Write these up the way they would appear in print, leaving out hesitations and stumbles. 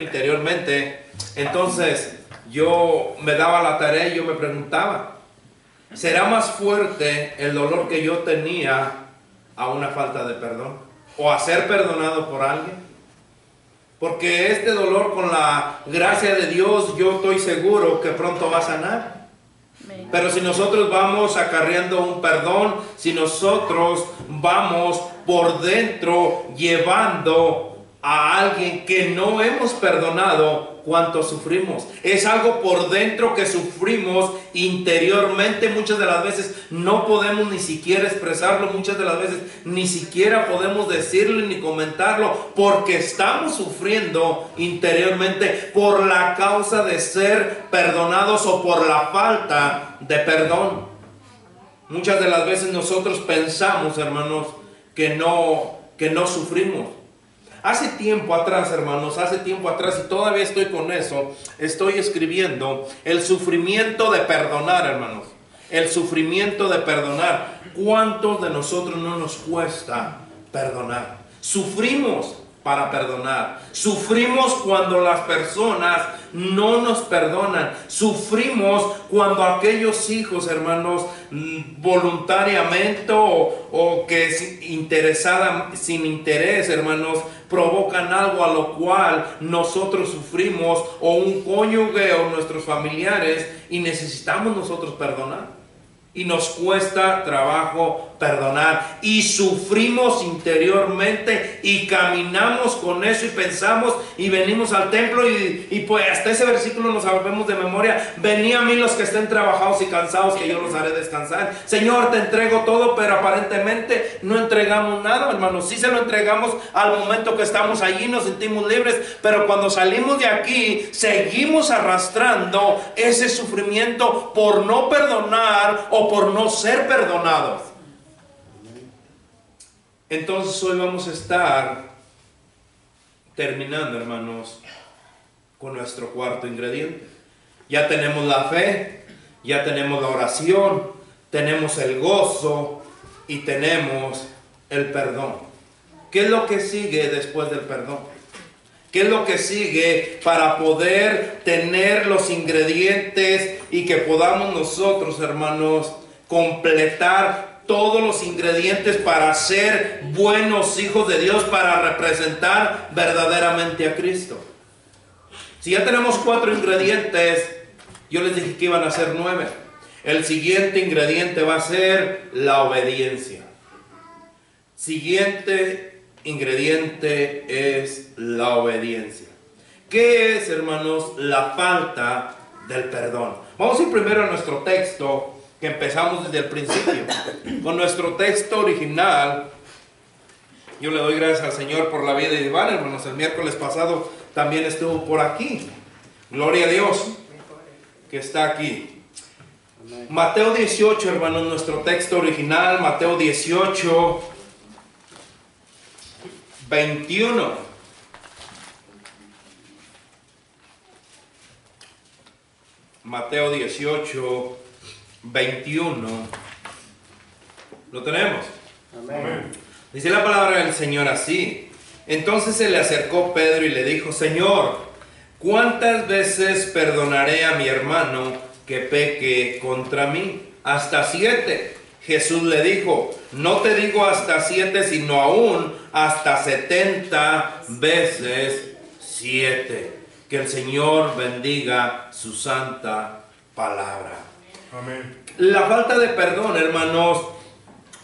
Interiormente. Entonces yo me daba la tarea y yo me preguntaba, ¿será más fuerte el dolor que yo tenía a una falta de perdón o a ser perdonado por alguien? Porque este dolor, con la gracia de Dios, yo estoy seguro que pronto va a sanar. Pero si nosotros vamos acarreando un perdón, si nosotros vamos por dentro llevando a alguien que no hemos perdonado, cuánto sufrimos. Es algo por dentro que sufrimos interiormente. Muchas de las veces no podemos ni siquiera expresarlo, muchas de las veces ni siquiera podemos decirlo ni comentarlo, porque estamos sufriendo interiormente por la causa de ser perdonados o por la falta de perdón. Muchas de las veces nosotros pensamos, hermanos, que no sufrimos. Hace tiempo atrás, hermanos, y todavía estoy con eso, estoy escribiendo el sufrimiento de perdonar, hermanos. El sufrimiento de perdonar. ¿Cuántos de nosotros no nos cuesta perdonar? Sufrimos para perdonar. Sufrimos cuando las personas no nos perdonan. Sufrimos cuando aquellos hijos, hermanos, voluntariamente o que sin interés, hermanos, provocan algo a lo cual nosotros sufrimos, o un cónyuge o nuestros familiares, y necesitamos nosotros perdonar. Y nos cuesta trabajo perdonar. Y sufrimos interiormente y caminamos con eso y pensamos y venimos al templo y pues hasta ese versículo nos sabemos de memoria. Venid a mí los que estén trabajados y cansados, que yo los haré descansar. Señor, te entrego todo, pero aparentemente no entregamos nada, hermanos. Sí se lo entregamos al momento que estamos allí, nos sentimos libres, pero cuando salimos de aquí seguimos arrastrando ese sufrimiento por no perdonar o por no ser perdonados. Entonces hoy vamos a estar terminando, hermanos, con nuestro cuarto ingrediente. Ya tenemos la fe, ya tenemos la oración, tenemos el gozo y tenemos el perdón. ¿Qué es lo que sigue después del perdón? ¿Qué es lo que sigue para poder tener los ingredientes y que podamos nosotros, hermanos, completar todos los ingredientes para ser buenos hijos de Dios, para representar verdaderamente a Cristo? Si ya tenemos 4 ingredientes, yo les dije que iban a ser 9. El siguiente ingrediente va a ser la obediencia. Siguiente ingrediente es la obediencia. ¿Qué es, hermanos, la falta del perdón? Vamos a ir primero a nuestro texto, que empezamos desde el principio. Con nuestro texto original, yo le doy gracias al Señor por la vida de Iván, hermanos. El miércoles pasado también estuvo por aquí. Gloria a Dios que está aquí. Mateo 18, hermanos, nuestro texto original, Mateo 18, 21. Mateo 18, 21. ¿Lo tenemos? Amén. Dice la palabra del Señor así. Entonces se le acercó Pedro y le dijo: Señor, ¿cuántas veces perdonaré a mi hermano que peque contra mí? ¿Hasta 7? Jesús le dijo: no te digo hasta 7, sino aún hasta 70 veces 7. Que el Señor bendiga su santa palabra. Amén. La falta de perdón, hermanos,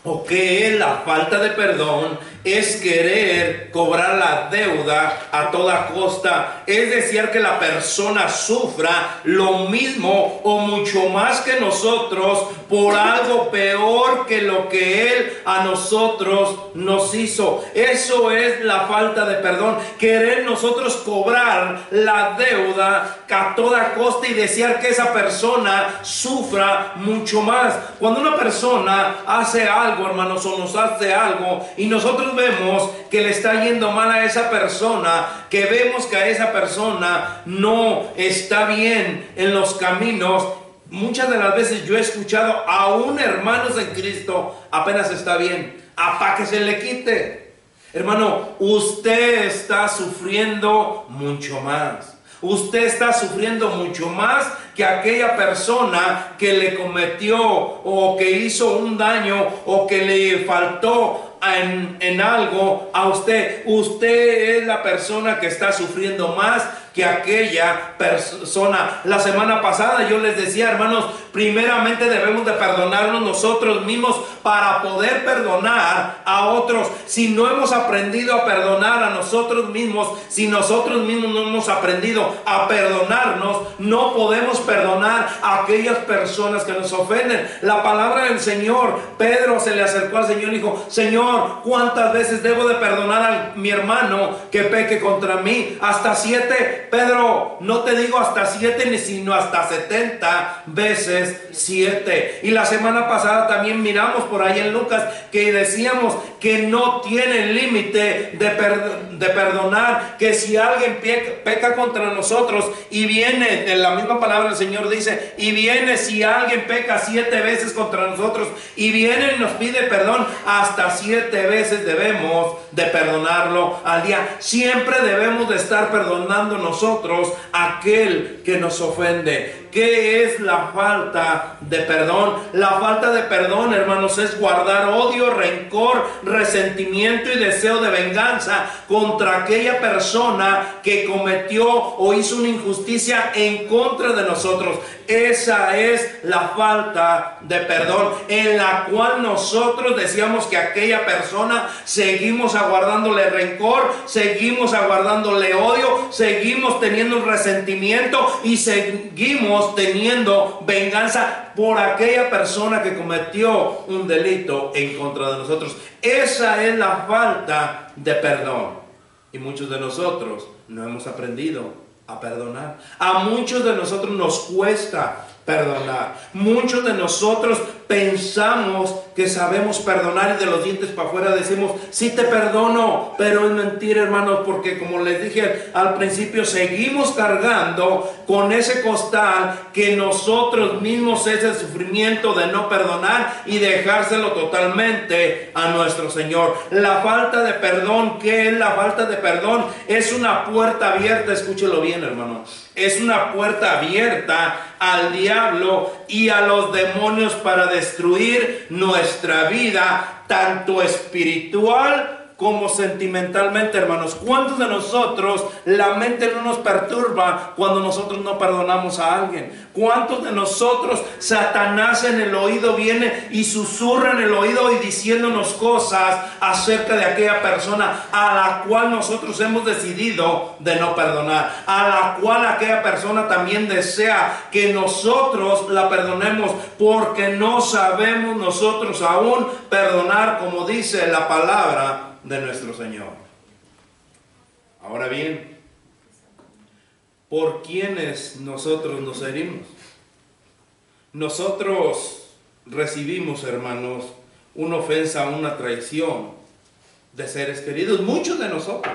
¿o qué es la falta de perdón? Es querer cobrar la deuda a toda costa. Es decir, que la persona sufra lo mismo o mucho más que nosotros por algo peor que lo que Él a nosotros nos hizo. Eso es la falta de perdón. Querer nosotros cobrar la deuda a toda costa y desear que esa persona sufra mucho más. Cuando una persona hace algo, hermanos, o nos hace algo y nosotros vemos que le está yendo mal a esa persona, que vemos que a esa persona no está bien en los caminos, muchas de las veces yo he escuchado aún hermanos en Cristo, apenas está bien, para que se le quite. Hermano, usted está sufriendo mucho más. Usted está sufriendo mucho más que aquella persona que le cometió o que hizo un daño o que le faltó en algo a usted. Usted es la persona que está sufriendo más que aquella persona. La semana pasada yo les decía, hermanos, primeramente debemos de perdonarnos nosotros mismos para poder perdonar a otros. Si no hemos aprendido a perdonar a nosotros mismos, si nosotros mismos no hemos aprendido a perdonarnos, no podemos perdonar a aquellas personas que nos ofenden. La palabra del Señor, Pedro se le acercó al Señor y dijo: Señor, ¿cuántas veces debo de perdonar a mi hermano que peque contra mí? ¿Hasta 7? Pedro, no te digo hasta 7, sino hasta 70 veces 7. Y la semana pasada también miramos por ahí en Lucas que decíamos que no tiene límite de perdonar, que si alguien peca contra nosotros y viene, en la misma palabra el Señor dice, y viene, si alguien peca 7 veces contra nosotros y viene y nos pide perdón, hasta 7 veces debemos de perdonarlo al día. Siempre debemos de estar perdonando nosotros a aquel que nos ofende. ¿Qué es la falta de perdón? La falta de perdón, hermanos, es guardar odio, rencor, resentimiento y deseo de venganza contra aquella persona que cometió o hizo una injusticia en contra de nosotros. Esa es la falta de perdón, en la cual nosotros decíamos que aquella persona seguimos aguardándole rencor, seguimos aguardándole odio, seguimos teniendo un resentimiento y seguimos teniendo venganza por aquella persona que cometió un delito en contra de nosotros. Esa es la falta de perdón. Y muchos de nosotros no hemos aprendido a perdonar. A muchos de nosotros nos cuesta perdonar. Muchos de nosotros pensamos que sabemos perdonar y de los dientes para afuera decimos: sí te perdono, pero es mentira, hermanos, porque como les dije al principio, seguimos cargando con ese costal que nosotros mismos es el sufrimiento de no perdonar y dejárselo totalmente a nuestro Señor. La falta de perdón, ¿qué es la falta de perdón? Es una puerta abierta, escúchelo bien, hermano. Es una puerta abierta al diablo y a los demonios para destruir nuestra vida, tanto espiritual como sentimentalmente, hermanos. ¿Cuántos de nosotros la mente no nos perturba cuando nosotros no perdonamos a alguien? ¿Cuántos de nosotros Satanás en el oído viene y susurra en el oído y diciéndonos cosas acerca de aquella persona a la cual nosotros hemos decidido de no perdonar, a la cual aquella persona también desea que nosotros la perdonemos, porque no sabemos nosotros aún perdonar como dice la palabra de nuestro Señor? Ahora bien, ¿por quiénes nosotros nos herimos? Nosotros recibimos, hermanos, una ofensa, una traición de seres queridos. Muchos de nosotros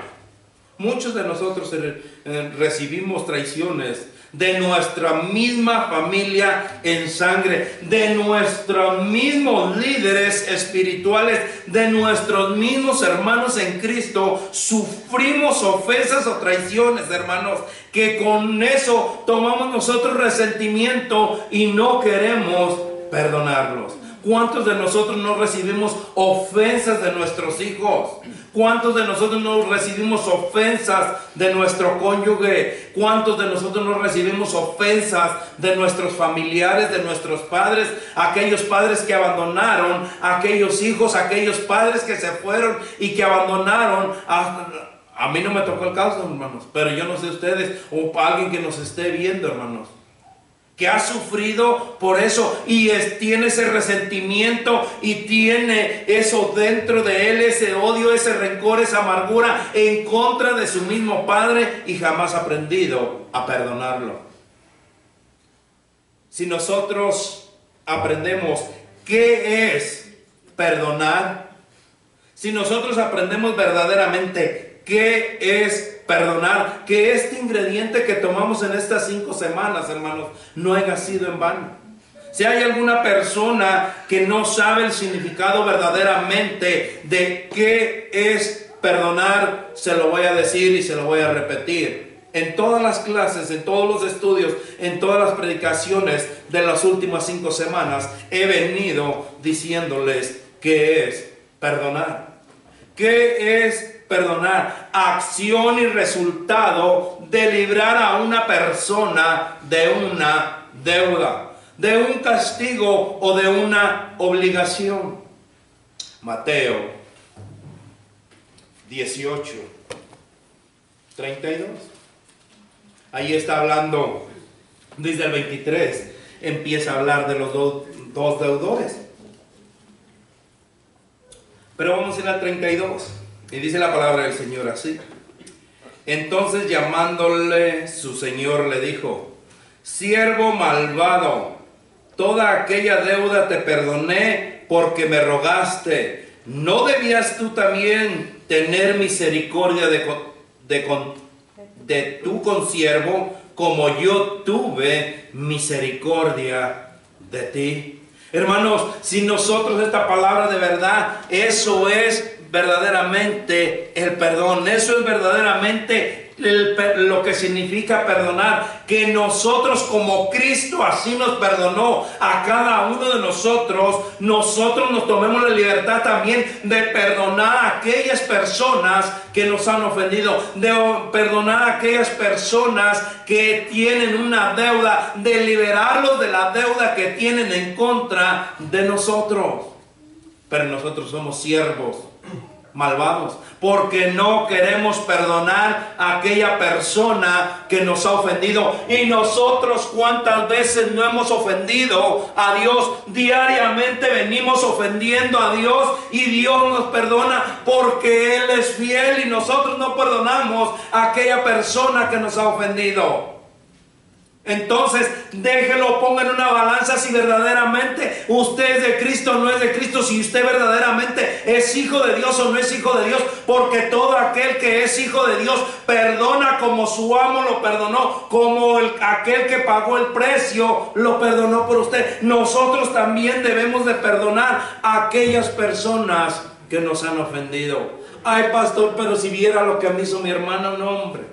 recibimos traiciones de nuestra misma familia en sangre, de nuestros mismos líderes espirituales, de nuestros mismos hermanos en Cristo. Sufrimos ofensas o traiciones, hermanos, que con eso tomamos nosotros resentimiento y no queremos perdonarlos. ¿Cuántos de nosotros no recibimos ofensas de nuestros hijos? ¿Cuántos de nosotros no recibimos ofensas de nuestro cónyuge? ¿Cuántos de nosotros no recibimos ofensas de nuestros familiares, de nuestros padres? Aquellos padres que abandonaron, aquellos hijos, aquellos padres que se fueron y que abandonaron. A mí no me tocó el caso, hermanos, pero yo no sé ustedes o alguien que nos esté viendo, hermanos, que ha sufrido por eso y tiene ese resentimiento y tiene eso dentro de él, ese odio, ese rencor, esa amargura en contra de su mismo padre y jamás ha aprendido a perdonarlo. Si nosotros aprendemos qué es perdonar, si nosotros aprendemos verdaderamente qué es perdonar, que este ingrediente que tomamos en estas 5 semanas, hermanos, no haya sido en vano. Si hay alguna persona que no sabe el significado verdaderamente de qué es perdonar, se lo voy a decir y se lo voy a repetir. En todas las clases, en todos los estudios, en todas las predicaciones de las últimas 5 semanas, he venido diciéndoles qué es perdonar. ¿Qué es perdonar? Acción y resultado de librar a una persona de una deuda, de un castigo o de una obligación. Mateo 18, 32. Ahí está hablando, desde el 23, empieza a hablar de los dos deudores. Pero vamos a ir al 32. Y dice la palabra del Señor así. Entonces llamándole su señor le dijo: siervo malvado, toda aquella deuda te perdoné porque me rogaste. ¿No debías tú también tener misericordia de tu consiervo, como yo tuve misericordia de ti? Hermanos, si nosotros esta palabra de verdad, eso es verdaderamente el perdón, eso es verdaderamente lo que significa perdonar, que nosotros como Cristo así nos perdonó a cada uno de nosotros nos tomemos la libertad también de perdonar a aquellas personas que nos han ofendido, de perdonar a aquellas personas que tienen una deuda, de liberarlos de la deuda que tienen en contra de nosotros. Pero nosotros somos siervos malvados, porque no queremos perdonar a aquella persona que nos ha ofendido. Y nosotros, ¿cuántas veces no hemos ofendido a Dios? Diariamente venimos ofendiendo a Dios y Dios nos perdona porque Él es fiel, y nosotros no perdonamos a aquella persona que nos ha ofendido. Entonces, déjelo, ponga en una balanza si verdaderamente usted es de Cristo o no es de Cristo, si usted verdaderamente es hijo de Dios o no es hijo de Dios, porque todo aquel que es hijo de Dios perdona como su amo lo perdonó, como aquel que pagó el precio lo perdonó por usted. Nosotros también debemos de perdonar a aquellas personas que nos han ofendido. Ay, pastor, pero si viera lo que me hizo mi hermano, no, hombre,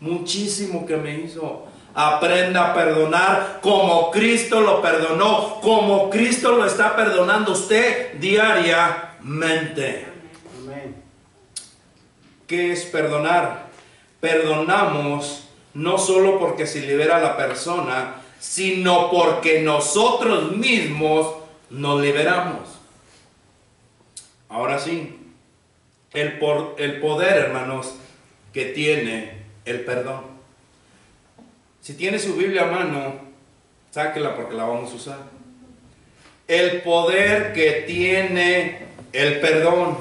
muchísimo que me hizo. Aprenda a perdonar como Cristo lo perdonó, como Cristo lo está perdonando usted diariamente. Amén. ¿Qué es perdonar? Perdonamos no solo porque se libera a la persona, sino porque nosotros mismos nos liberamos. Ahora sí, el poder, hermanos, que tiene el perdón. Si tiene su Biblia a mano, sáquela porque la vamos a usar. El poder que tiene el perdón.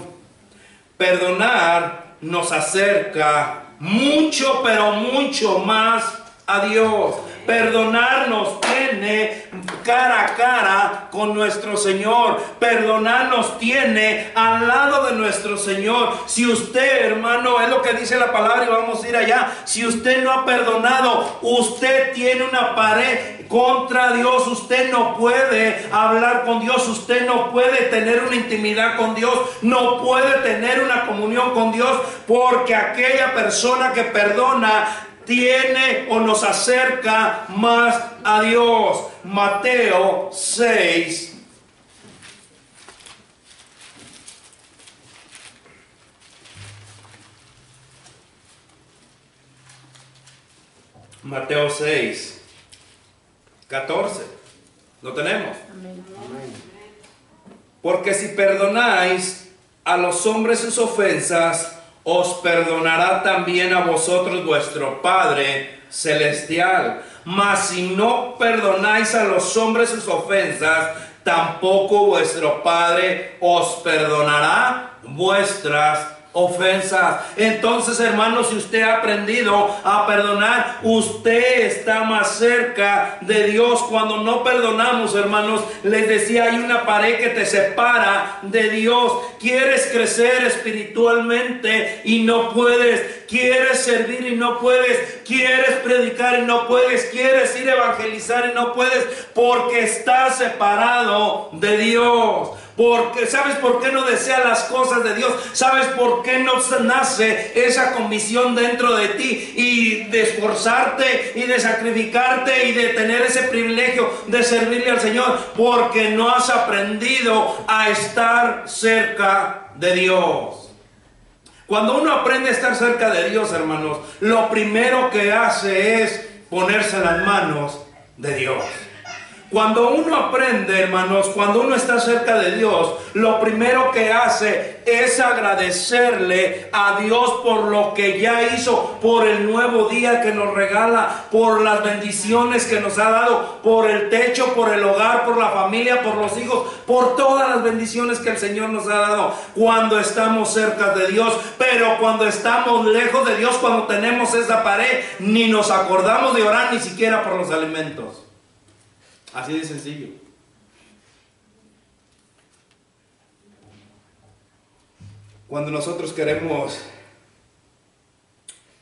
Perdonar nos acerca mucho, pero mucho más a Dios. Perdonar nos tiene cara a cara con nuestro Señor. Perdonar nos tiene al lado de nuestro Señor. Si usted, hermano, es lo que dice la palabra, y vamos a ir allá, si usted no ha perdonado, usted tiene una pared contra Dios. Usted no puede hablar con Dios, usted no puede tener una intimidad con Dios, no puede tener una comunión con Dios, porque aquella persona que perdona tiene o nos acerca más a Dios. Mateo 6. Mateo 6, 14. ¿Lo tenemos? Amén. Porque si perdonáis a los hombres sus ofensas, os perdonará también a vosotros vuestro Padre celestial. Mas si no perdonáis a los hombres sus ofensas, tampoco vuestro Padre os perdonará vuestras ofensas. Entonces, hermanos, si usted ha aprendido a perdonar, usted está más cerca de Dios. Cuando no perdonamos, hermanos, les decía, hay una pared que te separa de Dios. Quieres crecer espiritualmente y no puedes. quieres servir y no puedes, quieres predicar y no puedes, quieres ir a evangelizar y no puedes, porque estás separado de Dios. Porque, ¿sabes por qué no deseas las cosas de Dios? ¿Sabes por qué no nace esa convicción dentro de ti y de esforzarte y de sacrificarte y de tener ese privilegio de servirle al Señor? Porque no has aprendido a estar cerca de Dios. Cuando uno aprende a estar cerca de Dios, hermanos, lo primero que hace es ponerse en las manos de Dios. Cuando uno aprende, hermanos, cuando uno está cerca de Dios, lo primero que hace es agradecerle a Dios por lo que ya hizo, por el nuevo día que nos regala, por las bendiciones que nos ha dado, por el techo, por el hogar, por la familia, por los hijos, por todas las bendiciones que el Señor nos ha dado cuando estamos cerca de Dios. Pero cuando estamos lejos de Dios, cuando tenemos esa pared, ni nos acordamos de orar ni siquiera por los alimentos. Así de sencillo. Cuando nosotros queremos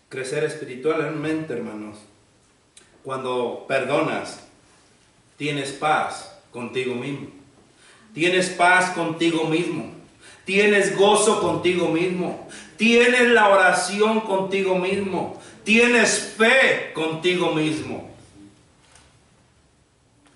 crecer espiritualmente, hermanos, cuando perdonas, tienes paz contigo mismo. Tienes paz contigo mismo. Tienes gozo contigo mismo. Tienes la oración contigo mismo. Tienes fe contigo mismo.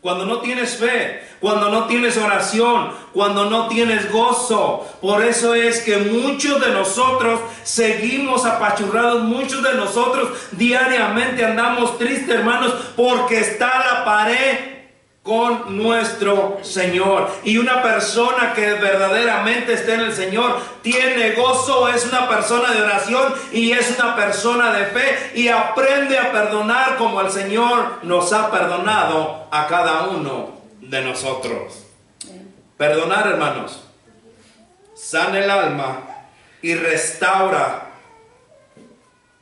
Cuando no tienes fe, cuando no tienes oración, cuando no tienes gozo. Por eso es que muchos de nosotros seguimos apachurrados, muchos de nosotros diariamente andamos tristes, hermanos, porque está la pared con nuestro Señor. Y una persona que verdaderamente está en el Señor tiene gozo, es una persona de oración y es una persona de fe y aprende a perdonar como el Señor nos ha perdonado a cada uno de nosotros. Perdonar, hermanos, sana el alma y restaura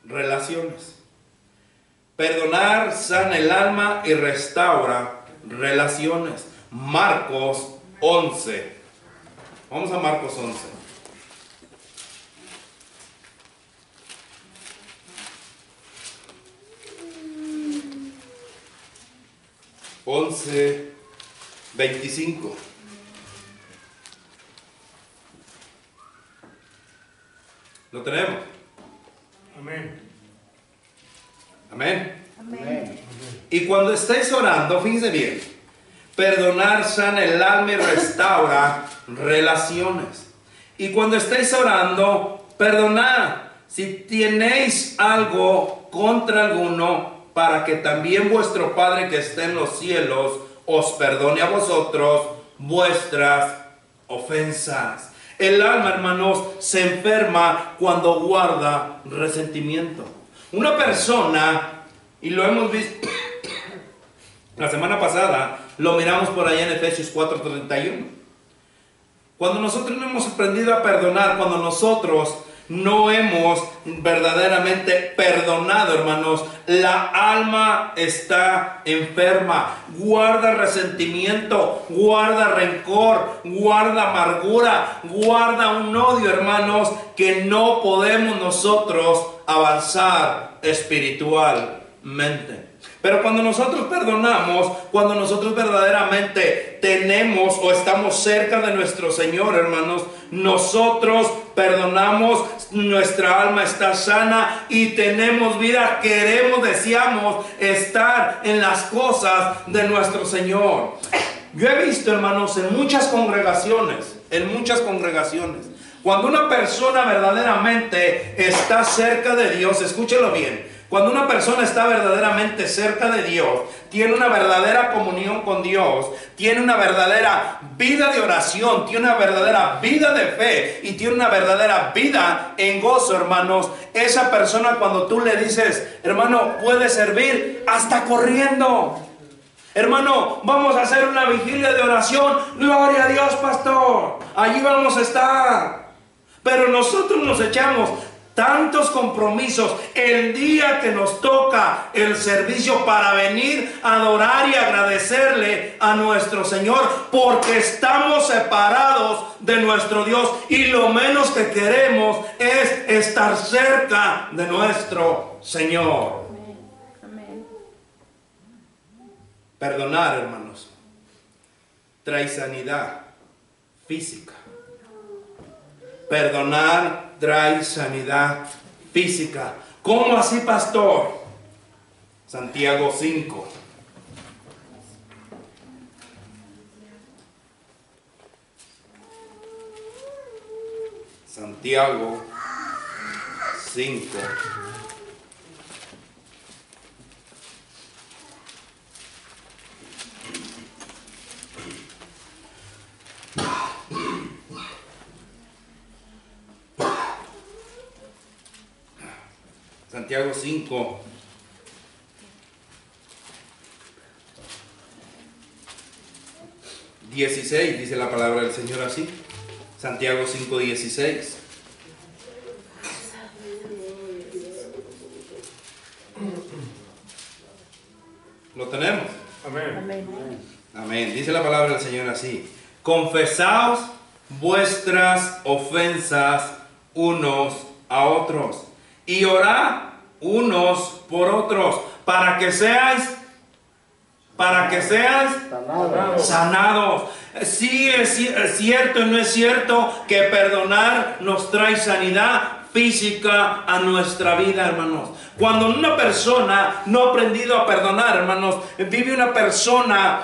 relaciones. Perdonar sana el alma y restaura relaciones. Marcos 11. Vamos a Marcos 11. Once 25. ¿Lo tenemos? Amén. Amén. Amén. Y cuando estéis orando, fíjense bien, perdonar sana el alma y restaura relaciones. Y cuando estéis orando, perdonad si tenéis algo contra alguno, para que también vuestro Padre que está en los cielos os perdone a vosotros vuestras ofensas. El alma, hermanos, se enferma cuando guarda resentimiento. Una persona, y lo hemos visto la semana pasada, lo miramos por allá en Efesios 4:31. Cuando nosotros no hemos aprendido a perdonar, cuando nosotros no hemos verdaderamente perdonado, hermanos, la alma está enferma, guarda resentimiento, guarda rencor, guarda amargura, guarda un odio, hermanos, que no podemos nosotros avanzar espiritualmente. Pero cuando nosotros perdonamos, cuando nosotros verdaderamente tenemos o estamos cerca de nuestro Señor, hermanos, nosotros perdonamos, nuestra alma está sana y tenemos vida, queremos, deseamos estar en las cosas de nuestro Señor. Yo he visto, hermanos, en muchas congregaciones, cuando una persona verdaderamente está cerca de Dios, escúchelo bien, cuando una persona está verdaderamente cerca de Dios, tiene una verdadera comunión con Dios, tiene una verdadera vida de oración, tiene una verdadera vida de fe y tiene una verdadera vida en gozo, hermanos, esa persona cuando tú le dices, hermano, puede servir hasta corriendo. Hermano, vamos a hacer una vigilia de oración. Gloria a Dios, pastor. Allí vamos a estar. Pero nosotros nos echamos tantos compromisos el día que nos toca el servicio para venir a adorar y agradecerle a nuestro Señor, porque estamos separados de nuestro Dios y lo menos que queremos es estar cerca de nuestro Señor. Amén. Perdonar, hermanos, trae sanidad física. Perdonar trae sanidad física. ¿Cómo así, pastor? Santiago 5. Santiago 5. Santiago 5. ...16 dice la palabra del Señor así. Santiago 5:16. ¿Lo tenemos? Amén. Amén. Amén. Dice la palabra del Señor así: confesaos vuestras ofensas unos a otros y orad unos por otros para que seáis sanados. Sí, es cierto y no es cierto que perdonar nos trae sanidad física a nuestra vida, hermanos. Cuando una persona no ha aprendido a perdonar, hermanos, vive una persona,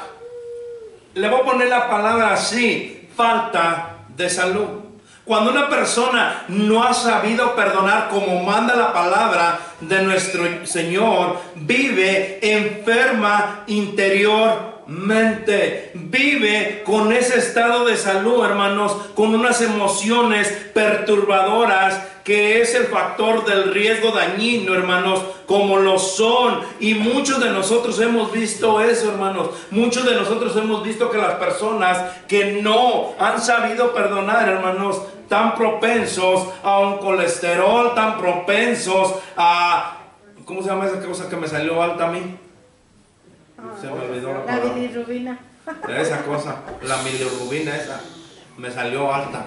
le voy a poner la palabra así, falta de salud. Cuando una persona no ha sabido perdonar como manda la palabra de nuestro Señor, vive enferma interiormente. Vive con ese estado de salud, hermanos, con unas emociones perturbadoras, que es el factor del riesgo dañino, hermanos, como lo son. Y muchos de nosotros hemos visto eso, hermanos. Muchos de nosotros hemos visto que las personas que no han sabido perdonar, hermanos, tan propensos a un colesterol, tan propensos a... ¿Cómo se llama esa cosa que me salió alta a mí? Se me olvidó la La palabra. bilirrubina. Esa cosa, la bilirrubina esa, me salió alta.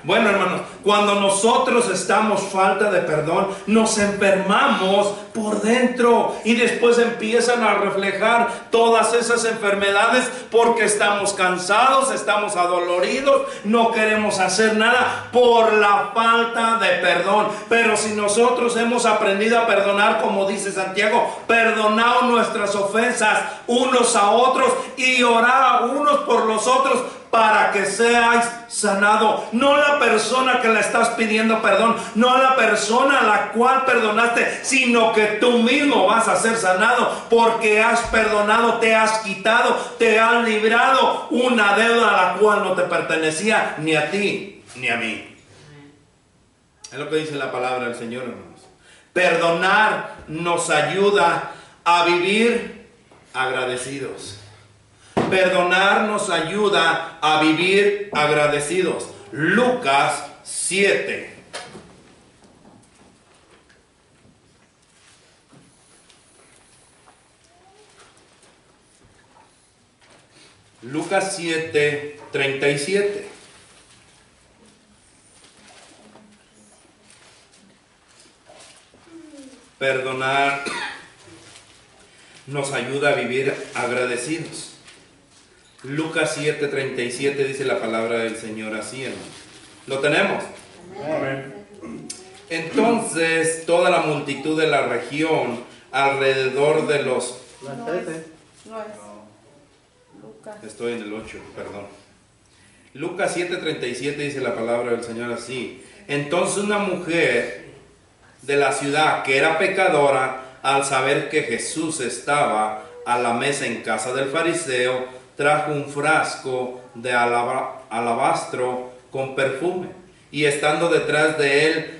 Bueno, hermanos, cuando nosotros estamos falta de perdón, nos enfermamos por dentro y después empiezan a reflejar todas esas enfermedades porque estamos cansados, estamos adoloridos, no queremos hacer nada por la falta de perdón. Pero si nosotros hemos aprendido a perdonar, como dice Santiago, perdonad nuestras ofensas unos a otros y orad unos por los otros para que seáis sanados. No la persona que le estás pidiendo perdón, no la persona a la cual perdonaste, sino que tú mismo vas a ser sanado porque has perdonado, te has quitado, te has librado una deuda a la cual no te pertenecía ni a ti ni a mí. Es lo que dice la palabra del Señor, hermanos. Perdonar nos ayuda a vivir agradecidos. Perdonar nos ayuda a vivir agradecidos. Lucas 7. Lucas 7, 37. Perdonar nos ayuda a vivir agradecidos. Lucas 7:37 dice la palabra del Señor así, hermano. ¿Lo tenemos? Amén. Entonces toda la multitud de la región alrededor de los... No es. Lucas. Estoy en el 8, perdón. Lucas 7:37 dice la palabra del Señor así. Entonces una mujer de la ciudad que era pecadora, al saber que Jesús estaba a la mesa en casa del fariseo, trajo un frasco de alabastro con perfume, y estando detrás de él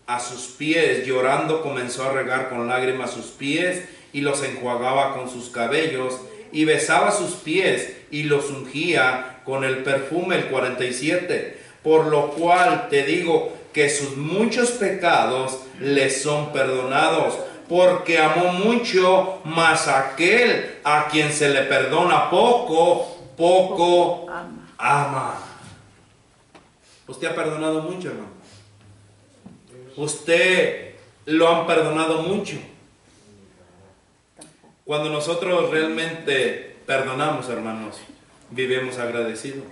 a sus pies, llorando, comenzó a regar con lágrimas sus pies y los enjuagaba con sus cabellos, y besaba sus pies y los ungía con el perfume. El 47. Por lo cual te digo que sus muchos pecados le son perdonados, porque amó mucho, mas aquel a quien se le perdona poco, poco ama. Usted ha perdonado mucho, hermano. Usted lo han perdonado mucho. Cuando nosotros realmente perdonamos, hermanos, vivimos agradecidos.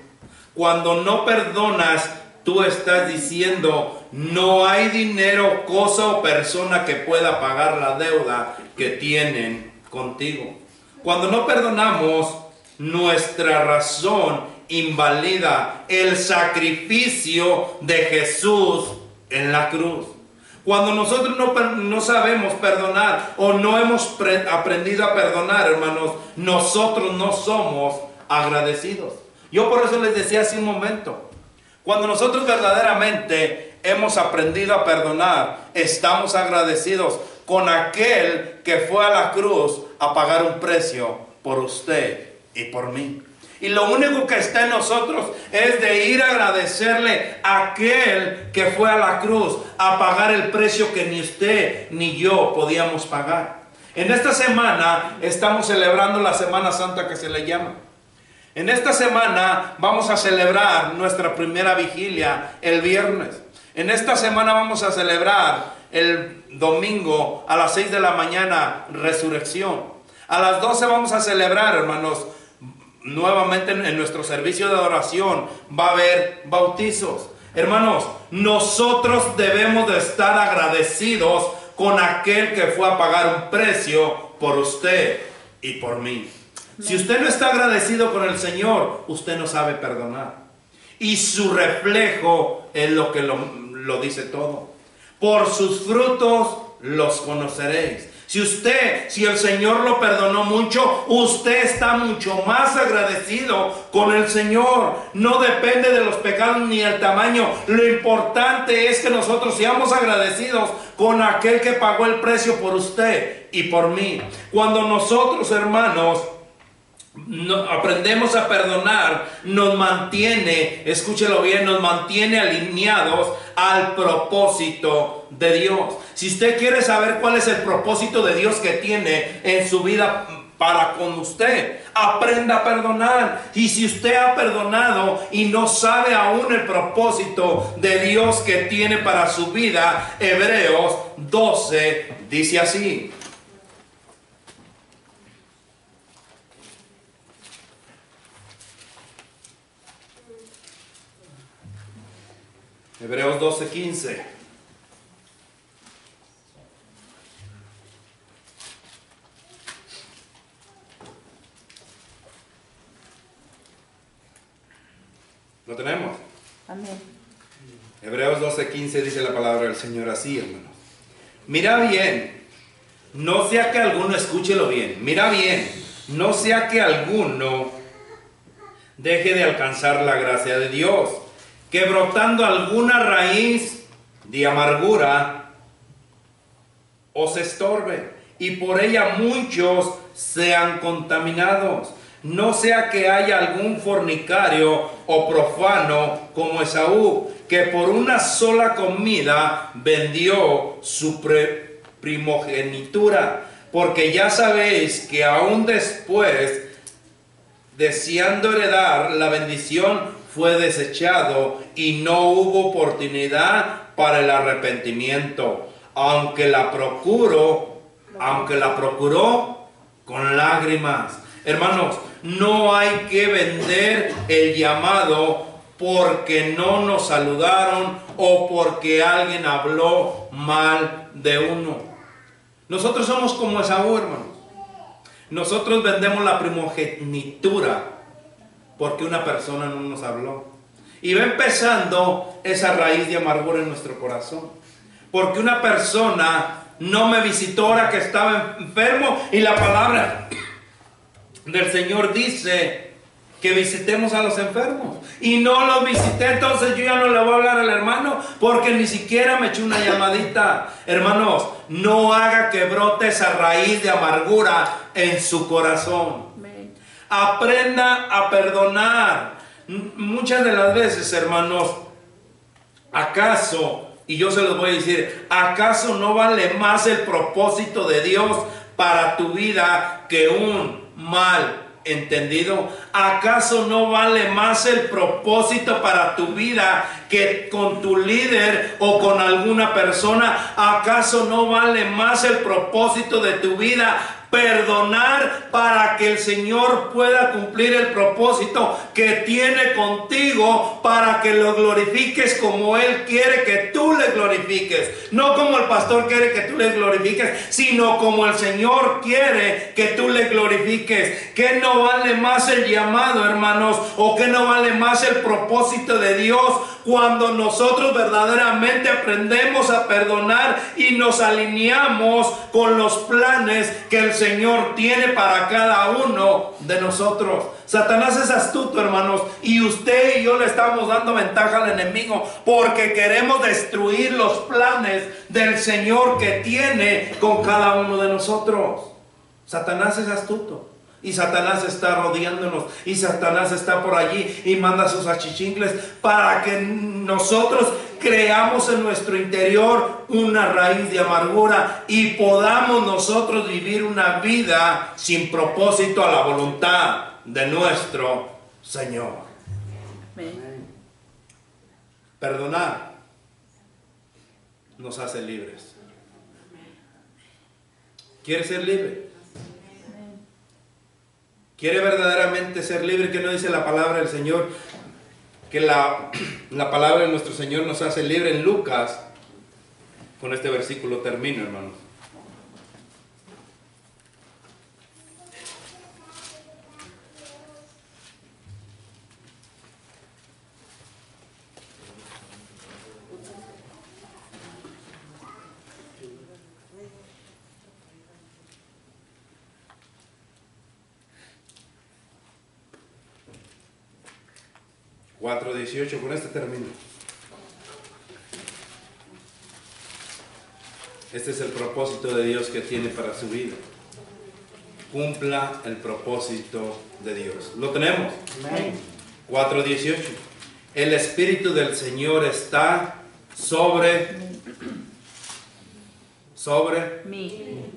Cuando no perdonas, tú estás diciendo, no hay dinero, cosa o persona que pueda pagar la deuda que tienen contigo. Cuando no perdonamos, nuestra razón invalida el sacrificio de Jesús en la cruz. Cuando nosotros no sabemos perdonar o no hemos aprendido a perdonar, hermanos, nosotros no somos agradecidos. Yo por eso les decía hace un momento, cuando nosotros verdaderamente hemos aprendido a perdonar, estamos agradecidos con aquel que fue a la cruz a pagar un precio por usted y por mí. Y lo único que está en nosotros es de ir a agradecerle a aquel que fue a la cruz a pagar el precio que ni usted ni yo podíamos pagar. En esta semana estamos celebrando la Semana Santa que se le llama. En esta semana vamos a celebrar nuestra primera vigilia el viernes. En esta semana vamos a celebrar el domingo a las 6 de la mañana resurrección. A las 12 vamos a celebrar, hermanos, nuevamente en nuestro servicio de adoración va a haber bautizos. Hermanos, nosotros debemos de estar agradecidos con aquel que fue a pagar un precio por usted y por mí. Si usted no está agradecido con el Señor, usted no sabe perdonar. Y su reflejo es lo que lo dice todo. Por sus frutos los conoceréis. Si el Señor lo perdonó mucho, usted está mucho más agradecido con el Señor. No depende de los pecados ni el tamaño. Lo importante es que nosotros seamos agradecidos con aquel que pagó el precio por usted y por mí. Cuando nosotros, hermanos, aprendemos a perdonar, nos mantiene, escúchelo bien, nos mantiene alineados al propósito de Dios. Si usted quiere saber cuál es el propósito de Dios que tiene en su vida para con usted, aprenda a perdonar. Y si usted ha perdonado y no sabe aún el propósito de Dios que tiene para su vida, Hebreos 12 dice así. Hebreos 12:15. ¿Lo tenemos? Amén. Hebreos 12:15 dice la palabra del Señor así, hermanos. Mira bien, no sea que alguno, escúchelo bien, mira bien, no sea que alguno deje de alcanzar la gracia de Dios, que brotando alguna raíz de amargura os estorbe, y por ella muchos sean contaminados. No sea que haya algún fornicario o profano como Esaú, que por una sola comida vendió su primogenitura. Porque ya sabéis que aún después, deseando heredar la bendición, fue desechado y no hubo oportunidad para el arrepentimiento, aunque la procuró con lágrimas. Hermanos, no hay que vender el llamado porque no nos saludaron o porque alguien habló mal de uno. Nosotros somos como Esaú, hermanos. Nosotros vendemos la primogenitura porque una persona no nos habló. Y va empezando esa raíz de amargura en nuestro corazón. Porque una persona no me visitó ahora que estaba enfermo, y la palabra del Señor dice que visitemos a los enfermos. Y no los visité, entonces yo ya no le voy a hablar al hermano porque ni siquiera me echó una llamadita. Hermanos, no haga que brote esa raíz de amargura en su corazón. Aprenda a perdonar. Muchas de las veces, hermanos, ¿acaso Y yo se los voy a decir, ¿acaso no vale más el propósito de Dios para tu vida que un mal entendido? ¿Acaso no vale más el propósito para tu vida que con tu líder o con alguna persona? ¿Acaso no vale más el propósito de tu vida perdonar para que el Señor pueda cumplir el propósito que tiene contigo, para que lo glorifiques como Él quiere que tú le glorifiques? No como el pastor quiere que tú le glorifiques, sino como el Señor quiere que tú le glorifiques. ¿Qué no vale más el llamado, hermanos? ¿O qué no vale más el propósito de Dios cuando nosotros verdaderamente aprendemos a perdonar y nos alineamos con los planes que el Señor tiene para cada uno de nosotros? Satanás es astuto, hermanos, y usted y yo le estamos dando ventaja al enemigo porque queremos destruir los planes del Señor que tiene con cada uno de nosotros. Satanás es astuto. Y Satanás está rodeándonos, y Satanás está por allí y manda sus achichincles para que nosotros creamos en nuestro interior una raíz de amargura y podamos nosotros vivir una vida sin propósito a la voluntad de nuestro Señor. Amén. Perdonar nos hace libres. ¿Quieres ser libre? ¿Quiere verdaderamente ser libre? ¿Qué no dice la palabra del Señor? Que la palabra de nuestro Señor nos hace libre en Lucas. Con este versículo termino, hermanos. Cuatro 18, con este termino. Este es el propósito de Dios que tiene para su vida. Cumpla el propósito de Dios. ¿Lo tenemos? Amén. 4:18. El Espíritu del Señor está sobre Mí.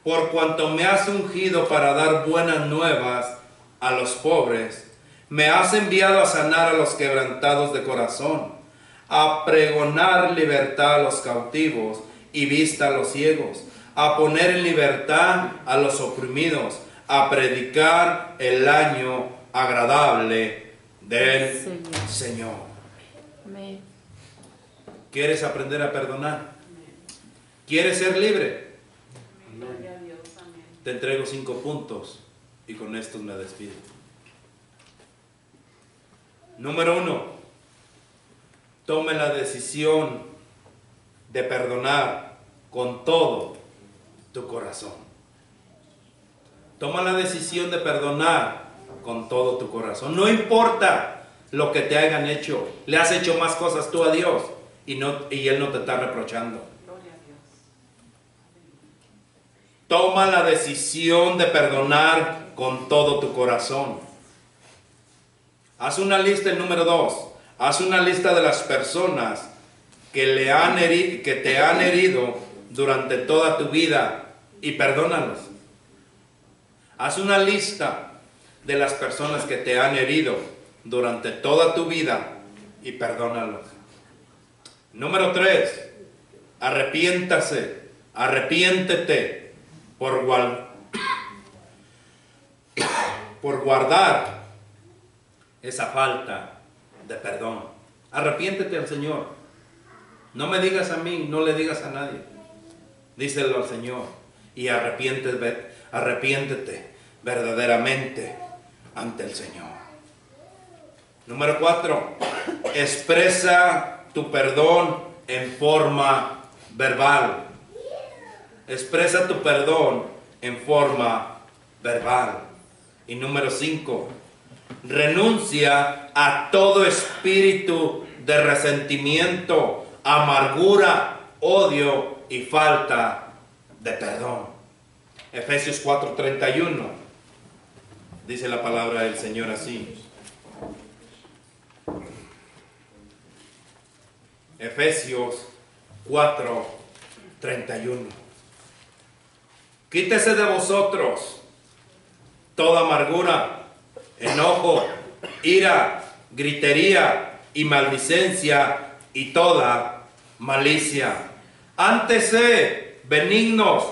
por cuanto me has ungido para dar buenas nuevas a los pobres. Me has enviado a sanar a los quebrantados de corazón, a pregonar libertad a los cautivos y vista a los ciegos, a poner en libertad a los oprimidos, a predicar el año agradable del Señor. Amén. ¿Quieres aprender a perdonar? ¿Quieres ser libre? Te entrego 5 puntos y con estos me despido. Número 1. Tome la decisión de perdonar con todo tu corazón. Toma la decisión de perdonar con todo tu corazón. No importa lo que te hayan hecho. Le has hecho más cosas tú a Dios y Él no te está reprochando. Toma la decisión de perdonar con todo tu corazón. Haz una lista, el número 2. Haz una lista de las personas que te han herido durante toda tu vida y perdónalos. Haz una lista de las personas que te han herido durante toda tu vida y perdónalos. Número 3. Arrepiéntete por guardar esa falta de perdón. Arrepiéntete al Señor. No me digas a mí, no le digas a nadie. Díselo al Señor y arrepiéntete verdaderamente ante el Señor. Número 4. Expresa tu perdón en forma verbal. Expresa tu perdón en forma verbal. Y número 5. Renuncia a todo espíritu de resentimiento, amargura, odio y falta de perdón. Efesios 4:31 dice la palabra del Señor así. Efesios 4:31. Quítese de vosotros toda amargura, enojo, ira, gritería y maldicencia y toda malicia. Antes sed benignos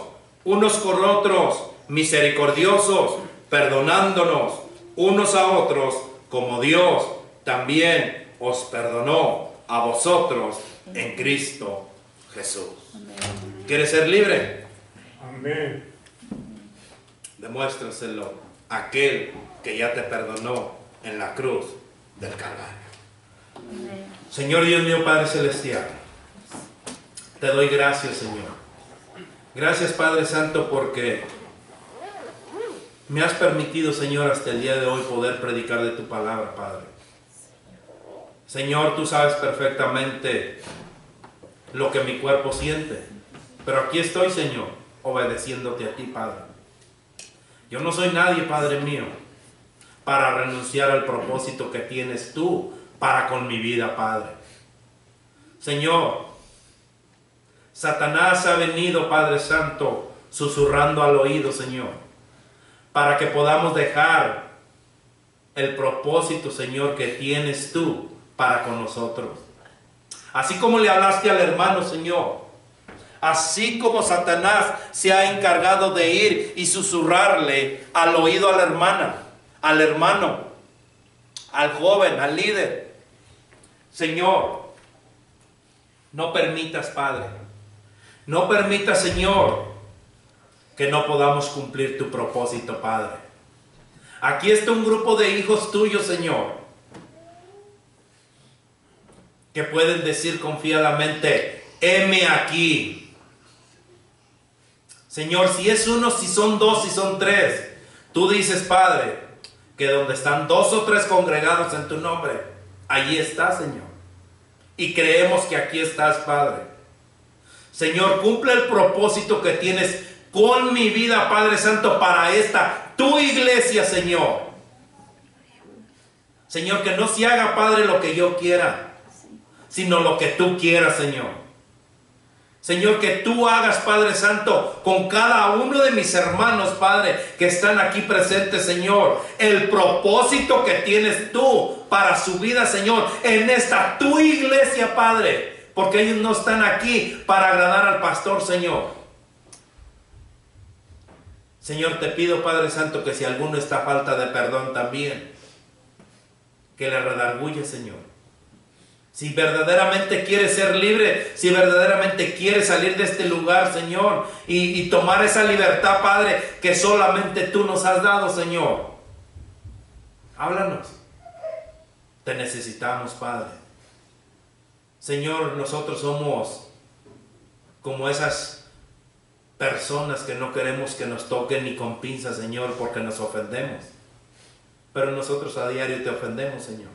unos con otros, misericordiosos, perdonándonos unos a otros, como Dios también os perdonó a vosotros en Cristo Jesús. ¿Quieres ser libre? Amén. Demuéstraselo a aquel que ya te perdonó en la cruz del Calvario. Señor Dios mío, Padre Celestial, te doy gracias, Señor. Gracias, Padre Santo, porque me has permitido, Señor, hasta el día de hoy poder predicar de tu palabra, Padre. Señor, tú sabes perfectamente lo que mi cuerpo siente, pero aquí estoy, Señor, obedeciéndote a ti, Padre. Yo no soy nadie, Padre mío, para renunciar al propósito que tienes tú para con mi vida, Padre. Señor, Satanás ha venido, Padre Santo, susurrando al oído, Señor, para que podamos dejar el propósito, Señor, que tienes tú para con nosotros. Así como le hablaste al hermano, Señor, así como Satanás se ha encargado de ir y susurrarle al oído a la hermana, al hermano, al joven, al líder. Señor, no permitas, Padre, no permitas, Señor, que no podamos cumplir tu propósito, Padre. Aquí está un grupo de hijos tuyos, Señor, que pueden decir confiadamente: heme aquí. Señor, si es uno, si son dos, si son tres, tú dices, Padre, que donde están dos o tres congregados en tu nombre, allí estás, Señor. Y creemos que aquí estás, Padre. Señor, cumple el propósito que tienes con mi vida, Padre Santo, para esta tu iglesia, Señor. Señor, que no se haga, Padre, lo que yo quiera, sino lo que tú quieras, Señor. Señor, que tú hagas, Padre Santo, con cada uno de mis hermanos, Padre, que están aquí presentes, Señor, el propósito que tienes tú para su vida, Señor, en esta tu iglesia, Padre, porque ellos no están aquí para agradar al pastor, Señor. Señor, te pido, Padre Santo, que si alguno está a falta de perdón también, que le redarguya, Señor. Si verdaderamente quieres ser libre, si verdaderamente quieres salir de este lugar, Señor, y tomar esa libertad, Padre, que solamente tú nos has dado, Señor. Háblanos. Te necesitamos, Padre. Señor, nosotros somos como esas personas que no queremos que nos toquen ni con pinzas, Señor, porque nos ofendemos. Pero nosotros a diario te ofendemos, Señor.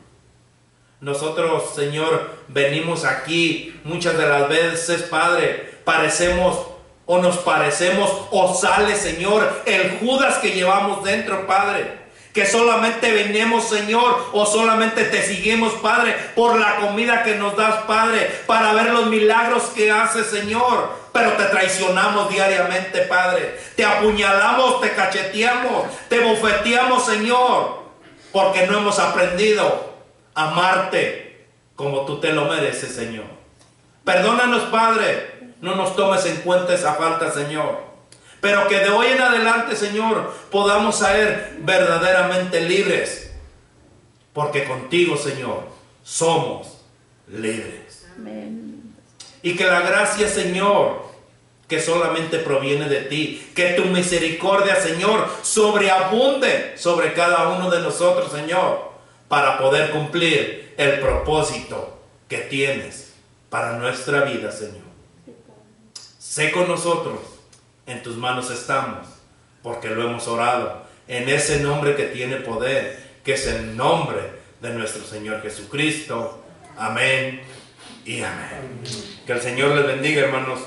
Nosotros, Señor, venimos aquí muchas de las veces, Padre, parecemos o nos parecemos o sale, Señor, el Judas que llevamos dentro, Padre. Que solamente venimos, Señor, o solamente te seguimos, Padre, por la comida que nos das, Padre, para ver los milagros que haces, Señor. Pero te traicionamos diariamente, Padre. Te apuñalamos, te cacheteamos, te bofeteamos, Señor, porque no hemos aprendido amarte como tú te lo mereces, Señor. Perdónanos, Padre, no nos tomes en cuenta esa falta, Señor, pero que de hoy en adelante, Señor, podamos ser verdaderamente libres, porque contigo, Señor, somos libres. Amén. Y que la gracia, Señor, que solamente proviene de ti, que tu misericordia, Señor, sobreabunde sobre cada uno de nosotros, Señor, para poder cumplir el propósito que tienes para nuestra vida, Señor. Sé con nosotros, en tus manos estamos, porque lo hemos orado en ese nombre que tiene poder, que es el nombre de nuestro Señor Jesucristo. Amén y amén. Que el Señor les bendiga, hermanos.